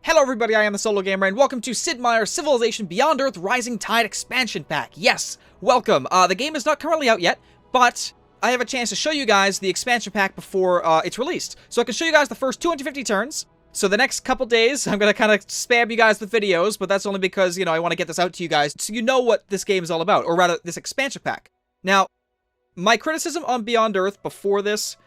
Hello everybody, I am the Solo Gamer, and welcome to Sid Meier's Civilization Beyond Earth Rising Tide Expansion Pack. Yes, welcome. The game is not currently out yet, but I have a chance to show you guys the expansion pack before it's released. So I can show you guys the first 250 turns. So the next couple days, I'm going to kind of spam you guys with videos, but that's only because, I want to get this out to you guys so you know what this game is all about, or rather, this expansion pack. Now, my criticism on Beyond Earth before this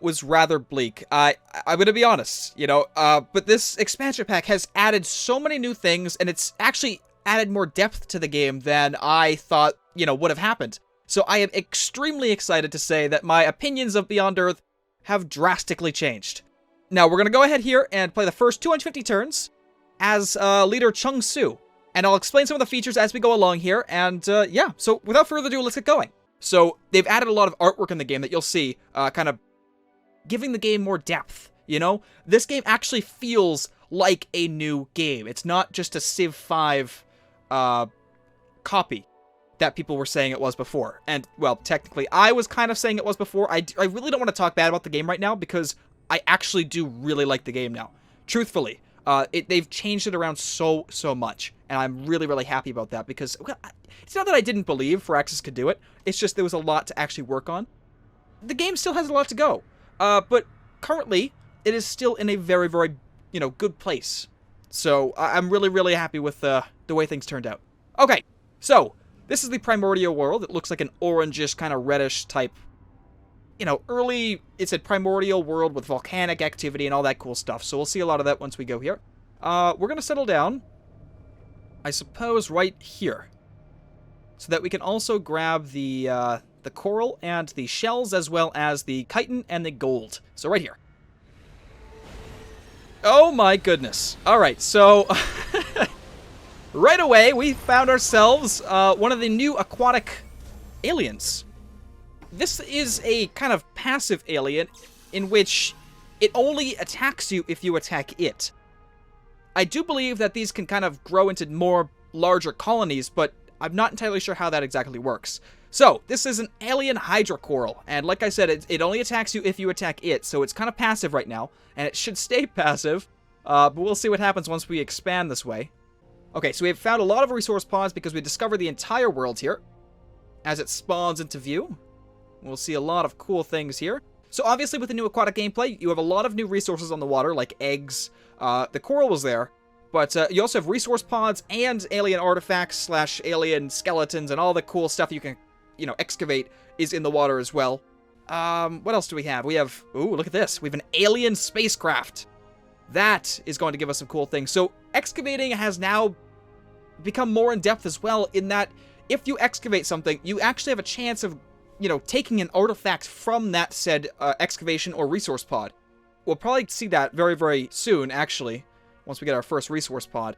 was rather bleak. I'm gonna be honest, but this expansion pack has added so many new things, and it's actually added more depth to the game than I thought, would have happened. So I am extremely excited to say that my opinions of Beyond Earth have drastically changed. Now, we're gonna go ahead here and play the first 250 turns as leader Chungsu, and I'll explain some of the features as we go along here, and yeah, so without further ado, let's get going. So, they've added a lot of artwork in the game that you'll see, kind of giving the game more depth, This game actually feels like a new game. It's not just a Civ 5 copy that people were saying it was before. And, well, technically, I was kind of saying it was before. I really don't want to talk bad about the game right now because I actually do really like the game now. Truthfully, they've changed it around so much. And I'm really, really happy about that because, well, it's not that I didn't believe Firaxis could do it. It's just there was a lot to actually work on. The game still has a lot to go. But currently, it is still in a very, very, good place. So, I'm really, really happy with the way things turned out. Okay, so, this is the Primordial World. It looks like an orangish, kind of reddish type, it's a Primordial World with volcanic activity and all that cool stuff. So, we'll see a lot of that once we go here. We're going to settle down, I suppose, right here. So that we can also grab the coral and the shells, as well as the chitin and the gold. So right here. Oh my goodness. Alright, so right away we found ourselves one of the new aquatic aliens. This is a kind of passive alien in which it only attacks you if you attack it. I do believe that these can kind of grow into more larger colonies, but I'm not entirely sure how that exactly works. So, this is an alien hydra coral, and like I said, it only attacks you if you attack it, so it's kind of passive right now, and it should stay passive, but we'll see what happens once we expand this way. Okay, so we have found a lot of resource pods because we discovered the entire world here. As it spawns into view, we'll see a lot of cool things here. So obviously with the new aquatic gameplay, you have a lot of new resources on the water, like eggs. The coral was there. But you also have resource pods and alien artifacts / alien skeletons and all the cool stuff you can, excavate is in the water as well. What else do we have? We have, ooh, look at this. We have an alien spacecraft. That is going to give us some cool things. So excavating has now become more in depth as well, in that if you excavate something, you actually have a chance of, taking an artifact from that said excavation or resource pod. We'll probably see that very, very soon, actually, once we get our first resource pod.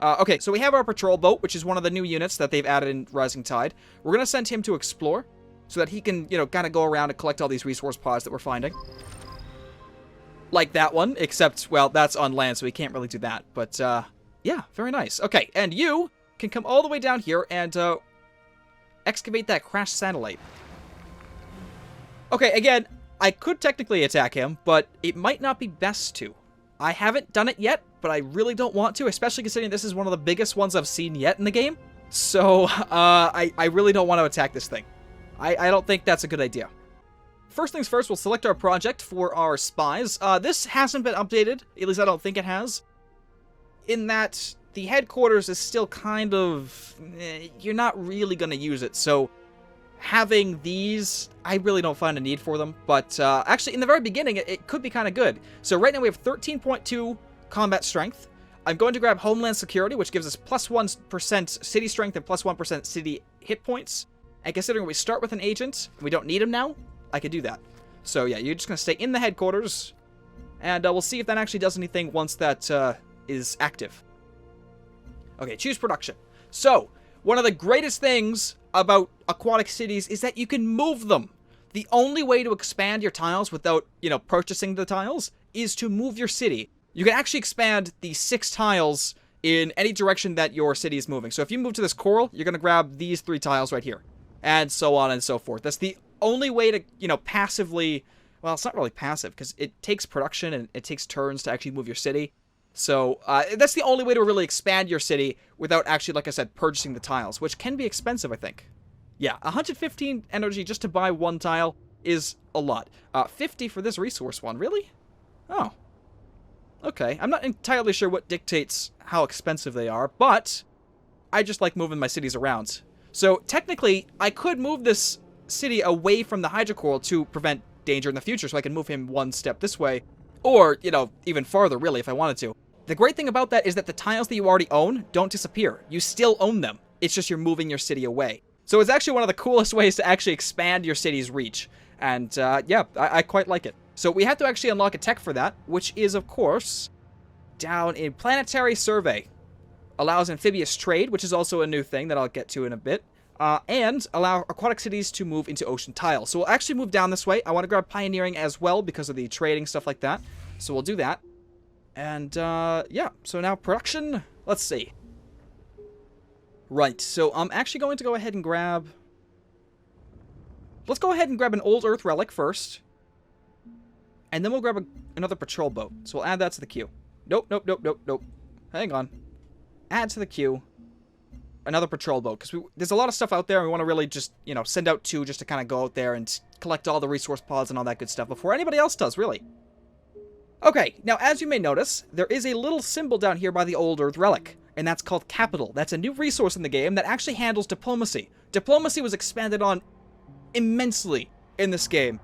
Okay, so we have our patrol boat, which is one of the new units that they've added in Rising Tide. We're going to send him to explore, so that he can, kind of go around and collect all these resource pods that we're finding. Like that one, except, well, that's on land, so we can't really do that. But, yeah, very nice. Okay, and you can come all the way down here and, excavate that crashed satellite. Okay, again, I could technically attack him, but it might not be best to. I haven't done it yet, but I really don't want to, especially considering this is one of the biggest ones I've seen yet in the game. So, I really don't want to attack this thing. I don't think that's a good idea. First things first, we'll select our project for our spies. This hasn't been updated, at least I don't think it has. In that, the headquarters is still kind of... you're not really going to use it, so... having these, I really don't find a need for them, but actually in the very beginning, it could be kind of good. So right now we have 13.2 combat strength. I'm going to grab Homeland Security, which gives us plus 1% city strength and plus 1% city hit points. And considering we start with an agent, we don't need him now, I could do that. So yeah, you're just going to stay in the headquarters, and we'll see if that actually does anything once that is active. Okay, choose production. So, one of the greatest things about aquatic cities is that you can move them. The only way to expand your tiles without, purchasing the tiles is to move your city. You can actually expand the 6 tiles in any direction that your city is moving. So if you move to this coral, you're going to grab these 3 tiles right here. And so on and so forth. That's the only way to, passively... Well, it's not really passive, because it takes production and it takes turns to actually move your city. So that's the only way to really expand your city without actually, like I said, purchasing the tiles, which can be expensive, I think. Yeah, 115 energy just to buy one tile is a lot. 50 for this resource one, really? Oh. Okay, I'm not entirely sure what dictates how expensive they are, but I just like moving my cities around. So technically, I could move this city away from the hydrocoral to prevent danger in the future, so I can move him one step this way, or, you know, even farther, really, if I wanted to. The great thing about that is that the tiles that you already own don't disappear. You still own them. It's just you're moving your city away. So it's actually one of the coolest ways to actually expand your city's reach. And, yeah, I quite like it. So we have to actually unlock a tech for that, which is, of course, down in Planetary Survey. Allows amphibious trade, which is also a new thing that I'll get to in a bit. And allow aquatic cities to move into ocean tiles. So we'll actually move down this way. I want to grab pioneering as well because of the trading, stuff like that. So we'll do that. And, yeah. So now production. Let's see. Right. So I'm actually going to go ahead and grab... Let's go ahead and grab an old Earth relic first. And then we'll grab another patrol boat. So we'll add that to the queue. Nope, nope, nope, nope, nope. Hang on. Add to the queue. Another patrol boat, because there's a lot of stuff out there, and we want to really just, you know, send out two just to kind of go out there and collect all the resource pods and all that good stuff before anybody else does, really. Okay, now as you may notice, there is a little symbol down here by the old Earth relic, and that's called Capital. That's a new resource in the game that actually handles diplomacy. Diplomacy was expanded on immensely in this game.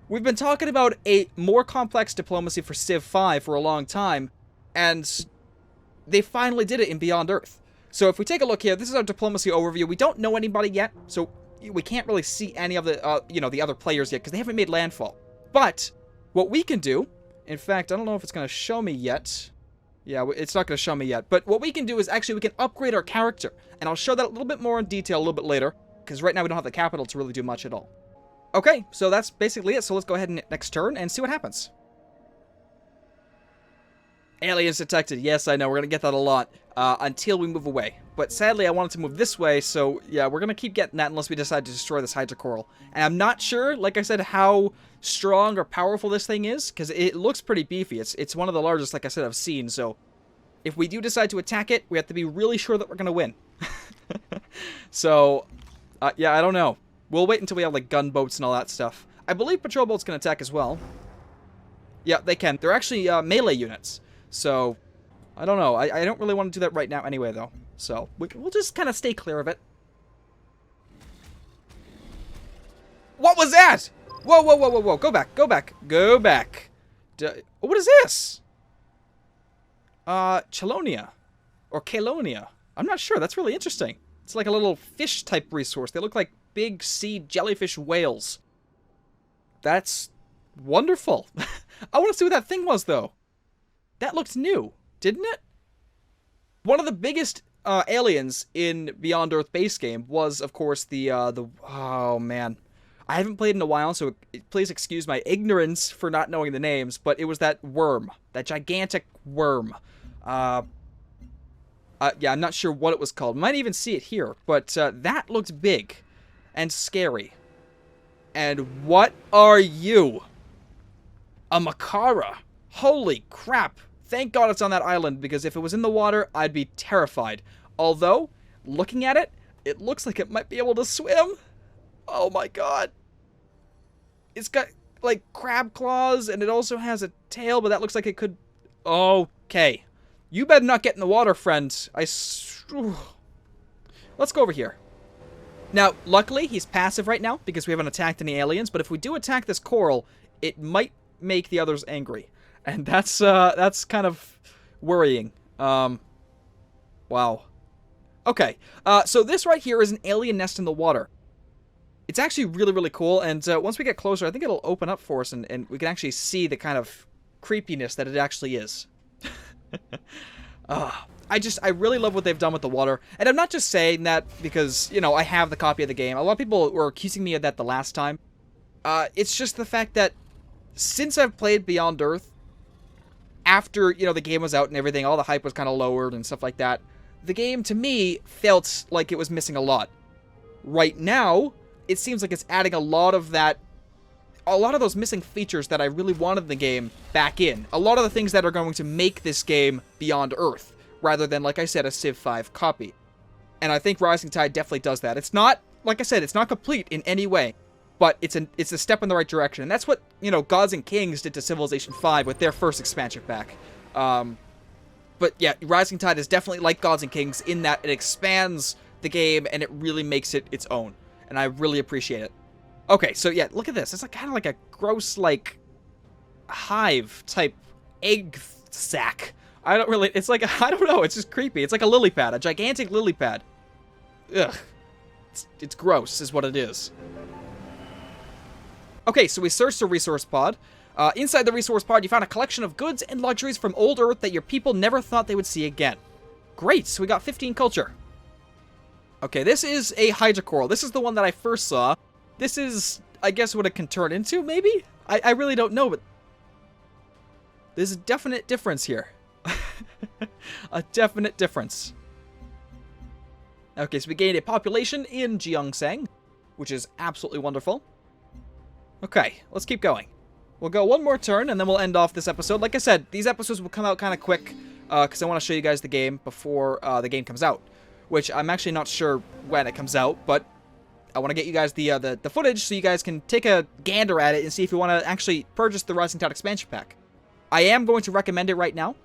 We've been talking about a more complex diplomacy for Civ 5 for a long time, and they finally did it in Beyond Earth. So if we take a look here, this is our diplomacy overview. We don't know anybody yet, so we can't really see any of the, you know, the other players yet, because they haven't made landfall. But what we can do, in fact, I don't know if it's going to show me yet. Yeah, it's not going to show me yet. But what we can do is actually we can upgrade our character, and I'll show that a little bit more in detail a little bit later, because right now we don't have the capital to really do much at all. Okay, so that's basically it. So let's go ahead and hit next turn and see what happens. Aliens detected. Yes, I know. We're going to get that a lot until we move away. But sadly, I wanted to move this way, so yeah, we're going to keep getting that unless we decide to destroy this hydrocoral. And I'm not sure, like I said, how strong or powerful this thing is, because it looks pretty beefy. It's one of the largest, like I said, I've seen, so if we do decide to attack it, we have to be really sure that we're going to win. So, yeah, I don't know. We'll wait until we have, like, gunboats and all that stuff. I believe patrol boats can attack as well. Yeah, they can. They're actually melee units. So, I don't know. I don't really want to do that right now anyway, though. So, we'll just kind of stay clear of it. What was that? Whoa, whoa, whoa, whoa, whoa. Go back, go back, go back. What is this? Chelonia. Or Chelonia. I'm not sure. That's really interesting. It's like a little fish-type resource. They look like big sea jellyfish whales. That's wonderful. I want to see what that thing was, though. That looked new, didn't it? One of the biggest aliens in Beyond Earth base game was, of course, the oh man, I haven't played in a while, so please excuse my ignorance for not knowing the names. But it was that worm, that gigantic worm. Yeah, I'm not sure what it was called. Might even see it here, but that looked big and scary. And what are you? A Makara. Holy crap. Thank God it's on that island, because if it was in the water, I'd be terrified. Although, looking at it, it looks like it might be able to swim. Oh my God. It's got, like, crab claws, and it also has a tail, but that looks like it could... Okay. You better not get in the water, friend. Let's go over here. Now, luckily, he's passive right now, because we haven't attacked any aliens, but if we do attack this coral, it might make the others angry. And that's kind of worrying. Wow. Okay, so this right here is an alien nest in the water. It's actually really, really cool, and once we get closer, I think it'll open up for us, and we can actually see the kind of creepiness that it actually is. I really love what they've done with the water, and I'm not just saying that because, you know, I have the copy of the game. A lot of people were accusing me of that the last time. It's just the fact that since I've played Beyond Earth, after, you know, the game was out and everything, all the hype was kind of lowered and stuff like that, the game, to me, felt like it was missing a lot. Right now, it seems like it's adding a lot of that a lot of those missing features that I really wanted in the game back in. A lot of the things that are going to make this game Beyond Earth, rather than, like I said, a Civ 5 copy. And I think Rising Tide definitely does that. It's not, like I said, it's not complete in any way, but it's a step in the right direction. And that's what, you know, Gods and Kings did to Civilization 5 with their first expansion pack. But yeah, Rising Tide is definitely like Gods and Kings in that it expands the game and it really makes it its own. And I really appreciate it. Okay, so yeah, look at this. It's like kind of like a gross, like, hive type egg sack. I don't really, it's like, I don't know, it's just creepy. It's like a lily pad, a gigantic lily pad. Ugh. It's gross, is what it is. Okay, so we searched a resource pod. Inside the resource pod, you found a collection of goods and luxuries from old Earth that your people never thought they would see again. Great, so we got 15 culture. Okay, this is a hydrocoral. This is the one that I first saw. This is, I guess, what it can turn into, maybe? I really don't know, but there's a definite difference here. A definite difference. Okay, so we gained a population in Gyeongsang, which is absolutely wonderful. Okay, let's keep going. We'll go one more turn, and then we'll end off this episode. Like I said, these episodes will come out kind of quick, because I want to show you guys the game before the game comes out, which I'm actually not sure when it comes out, but I want to get you guys the footage so you guys can take a gander at it and see if you want to actually purchase the Rising Tide expansion pack. I am going to recommend it right now.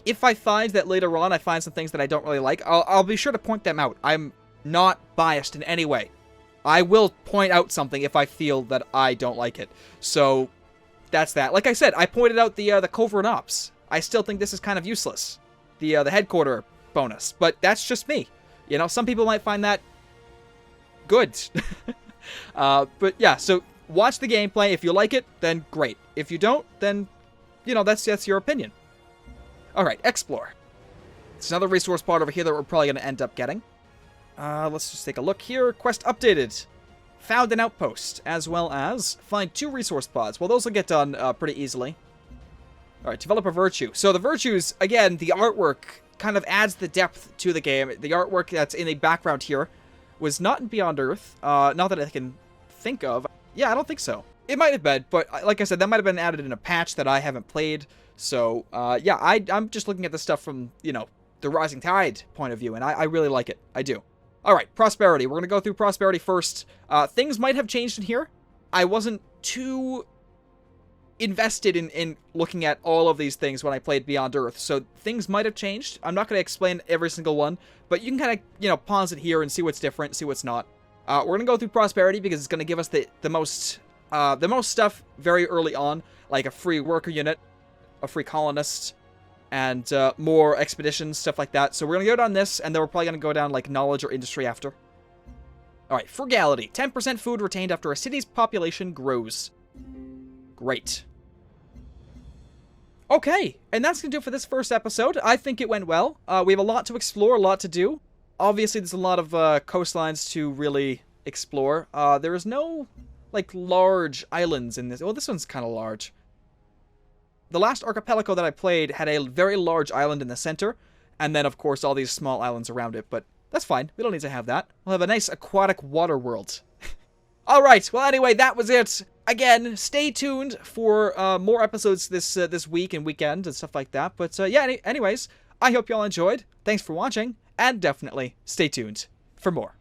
If I find that later on I find some things that I don't really like, I'll be sure to point them out. I'm not biased in any way. I will point out something if I feel that I don't like it. So, that's that. Like I said, I pointed out the Covert Ops. I still think this is kind of useless. The headquarter bonus. But that's just me. You know, some people might find that good. But yeah, so watch the gameplay. If you like it, then great. If you don't, then, you know, that's your opinion. Alright, explore. It's another resource pod over here that we're probably going to end up getting. Let's just take a look here. Quest updated. Found an outpost, as well as find 2 resource pods. Well, those will get done pretty easily. Alright, develop a virtue. So the virtues, again, the artwork kind of adds the depth to the game. The artwork that's in the background here was not in Beyond Earth. Not that I can think of. Yeah, I don't think so. It might have been, but like I said, that might have been added in a patch that I haven't played. So, yeah, I'm just looking at the stuff from, you know, the Rising Tide point of view, and I really like it. I do. Alright, prosperity. We're going to go through prosperity first. Things might have changed in here. I wasn't too invested in looking at all of these things when I played Beyond Earth, so things might have changed. I'm not going to explain every single one, but you can kind of, you know, pause it here and see what's different, see what's not. We're going to go through prosperity because it's going to give us the most stuff very early on, like a free worker unit, a free colonist, and more expeditions, stuff like that. So we're going to go down this, and then we're probably going to go down, like, knowledge or industry after. Alright, frugality. 10% food retained after a city's population grows. Great. Okay, and that's going to do it for this first episode. I think it went well. We have a lot to explore, a lot to do. Obviously, there's a lot of coastlines to really explore. There is no, like, large islands in this. Well, this one's kind of large. The last archipelago that I played had a very large island in the center, and then, of course, all these small islands around it, but that's fine. We don't need to have that. We'll have a nice aquatic water world. Alright, well, anyway, that was it. Again, stay tuned for more episodes this week and weekend and stuff like that, but yeah, anyways, I hope you all enjoyed. Thanks for watching, and definitely stay tuned for more.